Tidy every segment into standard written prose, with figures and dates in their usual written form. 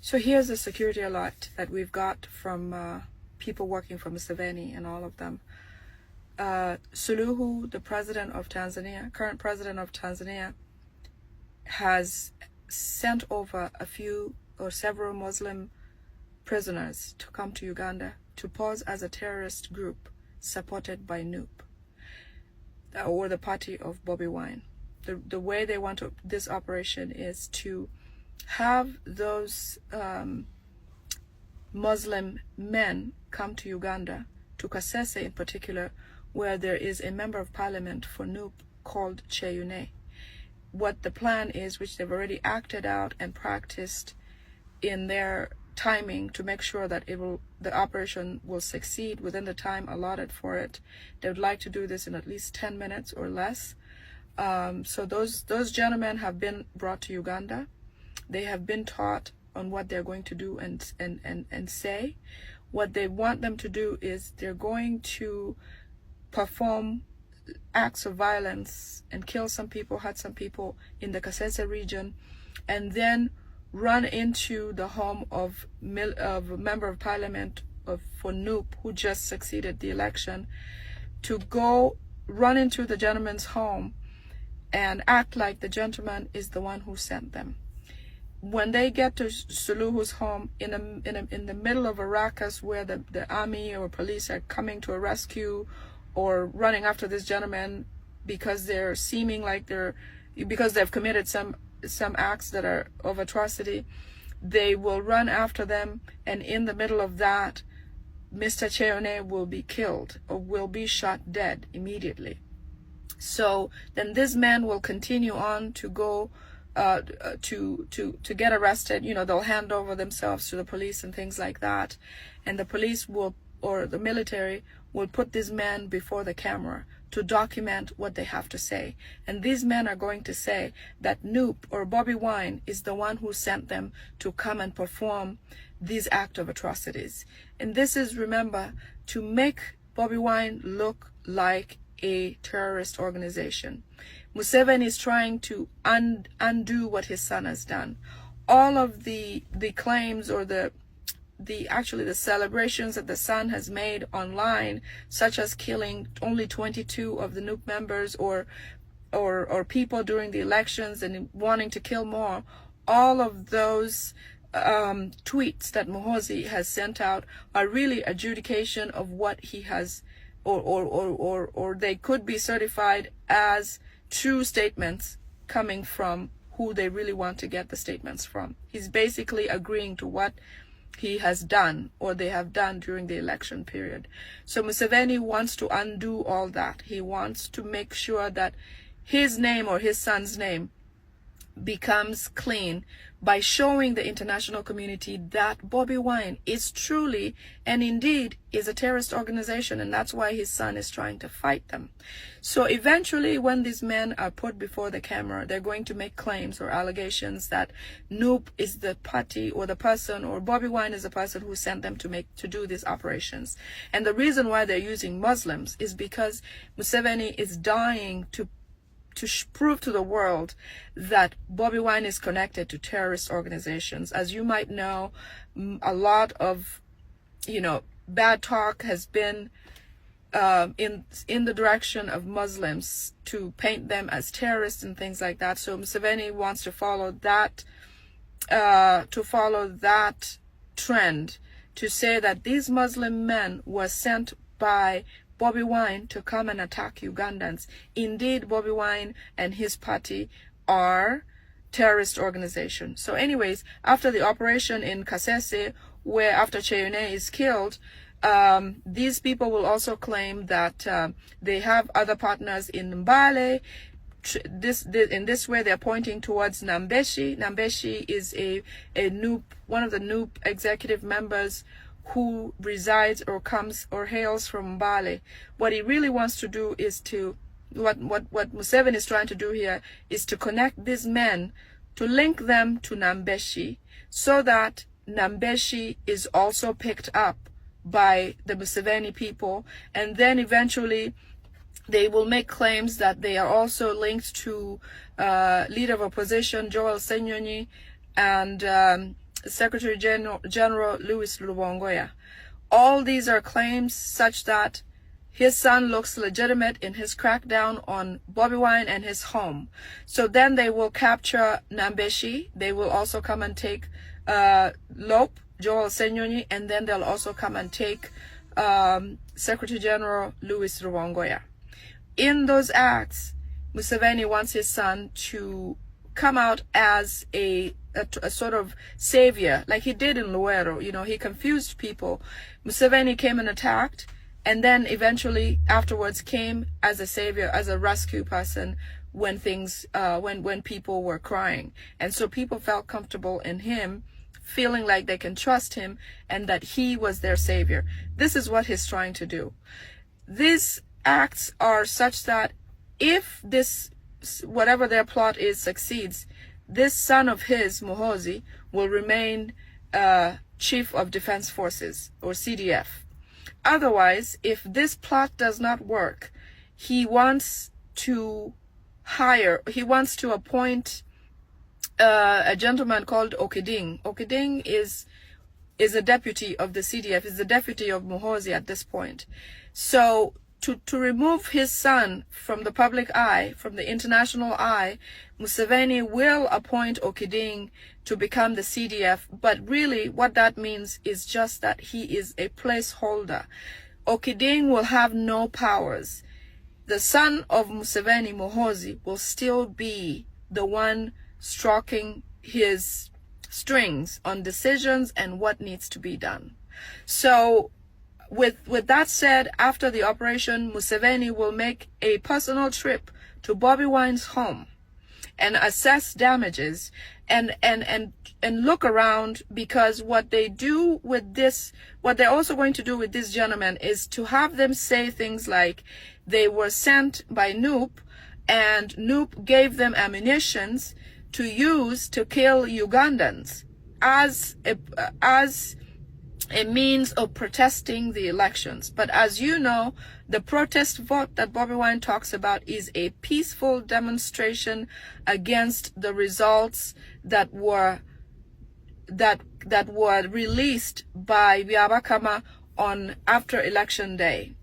So here's the security alert that we've got from people working for Museveni and all of them. Suluhu, the president of Tanzania, current president of Tanzania, has sent over a few or several Muslim prisoners to come to Uganda to pose as a terrorist group supported by NUP, or the party of Bobi Wine. The way they want this operation is to have those Muslim men come to Uganda, to Kasese in particular, where there is a member of parliament for NUP called Cheyune. What the plan is, which they've already acted out and practiced in their timing to make sure that the operation will succeed within the time allotted for it. They would like to do this in at least 10 minutes or less. So those gentlemen have been brought to Uganda. They have been taught on what they're going to do and say. What they want them to do is they're going to perform acts of violence and kill some people, hurt some people in the Kasese region, and then run into the home of a member of parliament for NUP who just succeeded the election, to go run into the gentleman's home and act like the gentleman is the one who sent them. When they get to Suluhu's home, in the middle of a ruckus where the army or police are coming to a rescue or running after this gentleman because they're seeming like because they've committed some acts that are of atrocity, they will run after them, and in the middle of that, Mr. Cheyune will be killed or will be shot dead immediately. So then this man will continue on to go to get arrested. You know, they'll hand over themselves to the police and things like that, and the police will, or the military will, put these men before the camera to document what they have to say. And these men are going to say that NUP or Bobi Wine is the one who sent them to come and perform these acts of atrocities. And this is, remember, to make Bobi Wine look like a terrorist organization. Museveni is trying to undo what his son has done. All of the claims or the celebrations that the son has made online, such as killing only 22 of the NUP members or people during the elections and wanting to kill more, all of those tweets that Muhoozi has sent out are really adjudication of what he has, or they could be certified as true statements coming from who they really want to get the statements from. He's basically agreeing to what he has done or they have done during the election period. So Museveni wants to undo all that. He wants to make sure that his name or his son's name becomes clean by showing the international community that Bobi Wine is truly and indeed is a terrorist organization, and that's why his son is trying to fight them. So eventually, when these men are put before the camera, they're going to make claims or allegations that NUP is the party or the person, or Bobi Wine is the person who sent them to do these operations. And the reason why they're using Muslims is because Museveni is dying to prove to the world that Bobi Wine is connected to terrorist organizations. As you might know, a lot of, bad talk has been in the direction of Muslims to paint them as terrorists and things like that. So Museveni wants to follow that trend, to say that these Muslim men were sent by Bobi Wine to come and attack Ugandans. Indeed, Bobi Wine and his party are terrorist organization. So anyways, after the operation in Kasese, where after Cheyune is killed, these people will also claim that they have other partners in Mbale. In this way, they're pointing towards Nambeshi. Nambeshi is a NUP, one of the NUP executive members who resides or comes or hails from Mbale. What he really wants to do is what Museveni is trying to do here is to connect these men, to link them to Nambeshi, so that Nambeshi is also picked up by the Museveni people, and then eventually they will make claims that they are also linked to leader of opposition Joel Senyonyi and Secretary General Louis Lubongoya. All these are claims such that his son looks legitimate in his crackdown on Bobi Wine and his home. So then they will capture Nambeshi. They will also come and take Lope, Joel Senyonyi, and then they'll also come and take Secretary General Louis Lubongoya. In those acts, Museveni wants his son to come out as a sort of savior, like he did in Luero. You know, he confused people. Museveni came and attacked, and then eventually afterwards came as a savior, as a rescue person when things, when people were crying. And so people felt comfortable in him, feeling like they can trust him and that he was their savior. This is what he's trying to do. These acts are such that if this, whatever their plot is, succeeds, this son of his, Muhoozi, will remain Chief of Defense Forces, or CDF. Otherwise, if this plot does not work, he wants to appoint a gentleman called Okeding. Okeding is a deputy of the CDF, is the deputy of Muhoozi at this point. So to remove his son from the public eye, from the international eye, Museveni will appoint Okeding to become the CDF. But really what that means is just that he is a placeholder. Okeding will have no powers. The son of Museveni, Muhoozi, will still be the one stroking his strings on decisions and what needs to be done. So with that said, after the operation, Museveni will make a personal trip to Bobi Wine's home and assess damages and look around, because what they do with this, what they're also going to do with this gentleman is to have them say things like they were sent by Noop and Noop gave them ammunitions to use to kill Ugandans as a means of protesting the elections. But as you know, the protest vote that Bobi Wine talks about is a peaceful demonstration against the results that were released by Byabakama on after election day.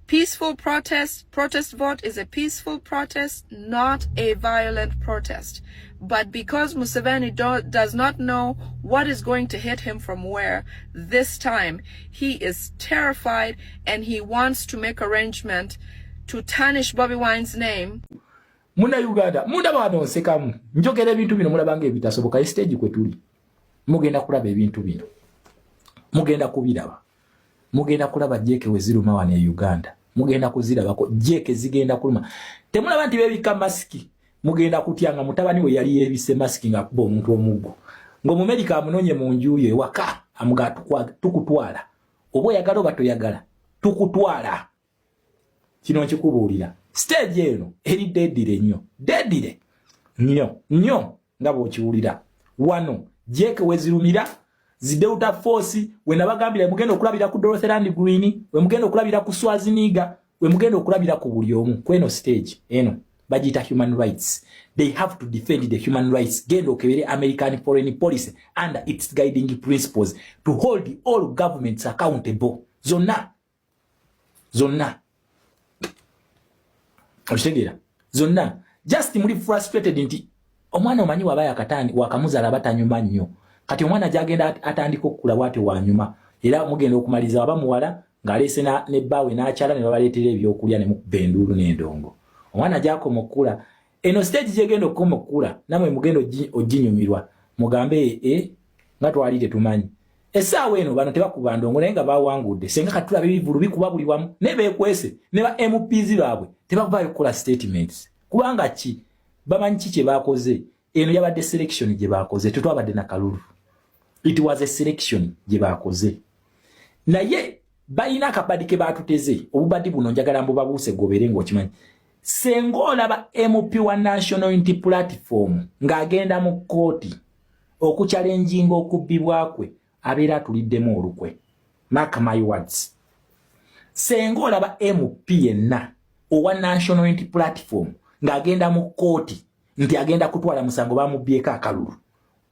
Peaceful protest vote is a peaceful protest, not a violent protest. But because Museveni does not know what is going to hit him from where this time, he is terrified and he wants to make arrangement to tarnish Bobi Wine's name. Muna Uganda, munda bano sekamu. Njogera ebintu bino mulabange ebitasoboka stage kwe tuli. Mugenda kulaba ebintu bino. Mugenda kubiraba. Mugenda kulaba jeke weziruma wane Uganda. Mugenda kuzirabako jeke zigenda kuluma. Temulaba nti bebika masiki. Mugenda kutyanga mutabani we yali yebise masiki nga kuba omuntu omuggo. Ngo mu America amunonye mu njuye waka amuga tukutwala. Obo yagalo batoyagala. Tukutwala. Kino nkikubuulira. Stage eno eri deadire nnyo. Deadire nnyo ngabo okiwulira. Wano jeke wezirumira Zideuta Force we nabagambira mugendo okulabira ku Dorothyland Green, we mugendo okulabira ku Swaziniga, we mugendo okulabira ku buli omu kweno stage eno bagita human rights. They have to defend the human rights. Gendo okebere American foreign policy under its guiding principles to hold all governments accountable. Zonna Oshegera zonna just muri frustrated nti omwana omanyi wabaya katani wakamuzala batanyuma nnyo. Kati omwana jagenda atandika okukula bwate wanyuma era mugenda okumaliza abamuwala ng'alese ne bbawe n'akyala ne babaleetera ebyokulya ne mukuba enduulu n'endongo. Omwana jako mukula eno stage jegenda okukoma okukula namwe mugendo oginyumirwa mugambe nga twali tetumanyi essaawa eno bano tebakuba ndongo naye nga bawangudde senga katulabe ebivulu bikuba buli wamu ne beekwese ne ba MPs baabwe tebakuvaayo kukola statements kubanga ki bamanyi ki kye baakoze. Eno yabadde selection gye baakoze tetwabadde na kalulu. It was a selection gye baakoze. Naye bayina akabadi ke baatuteze obubadi buno njagala mbu babuuse gobere ng'okimanyi. Senga olaba MP wa National Unity Platform ng'agenda mu kkooti okuchallenginga okubbibwa kwe abeera atuliddemu olukwe. Mark my words. Senga olaba MP yenna owa National Unity Platform ng'agenda mu kkooti nti agenda kutwala musango bamubyeko akalulu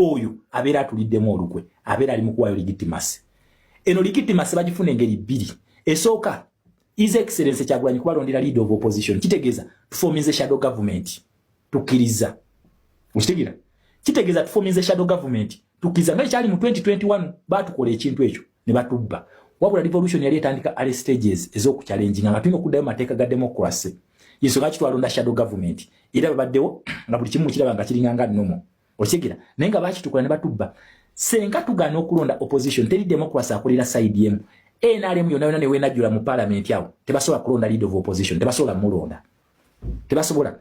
oyo abeera atuliddemu olukwe abeera ali mu kuwaayo legitimacy. Eno legitimacy bagifuna engeri bbiri. Esooka His Excellency Kyagulanyi kuba alondera leader of opposition. Kitegeeza tuformize shadow government. Tukkiriza. Okitegeera? Kitegeeza tuformize shadow government. Tukkiriza nga kyali mu 2021 baatukola ekintu ekyo ne batubba. Wabula revolution yali etandika early stages ez'okuchallenge nga tulina okuddayo mateeka ga democracy. Yensonga ki twalonda shadow government. Era babaddewo nga buli kimu kiraba nga kiringanga nnomo. Okitegeera? Naye nga bakitukola ne batubba. Senga tugaana okulonda opposition teri democracy akolera side yemu. NRM yonna ne wenajjula mu parliament yawo tebasobola kulonda leader of opposition, tebasobola mulonda. Tebasobola.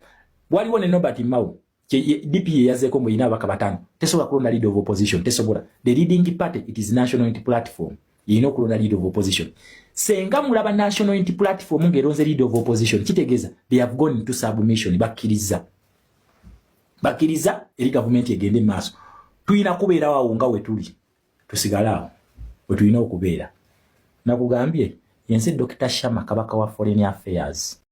Waliwo ne Nobert Mao DPA yazeeko mu ina abaka batano. Tesobola kulonda leader of opposition, tesobola. The leading party, it is national unity platform. You know kulonda leader of opposition. Senga mulaba national unity platform ngeronze leader of opposition. Kitegeeza they have gone into submission bakkiriza. Bakkiriza eri government egende maaso. Tuyina kubeera wawo nga we tuli. Tusigalawo. We tuyina okubeera. Nakugambye yense Dr. Shama kabaka wa Foreign Affairs.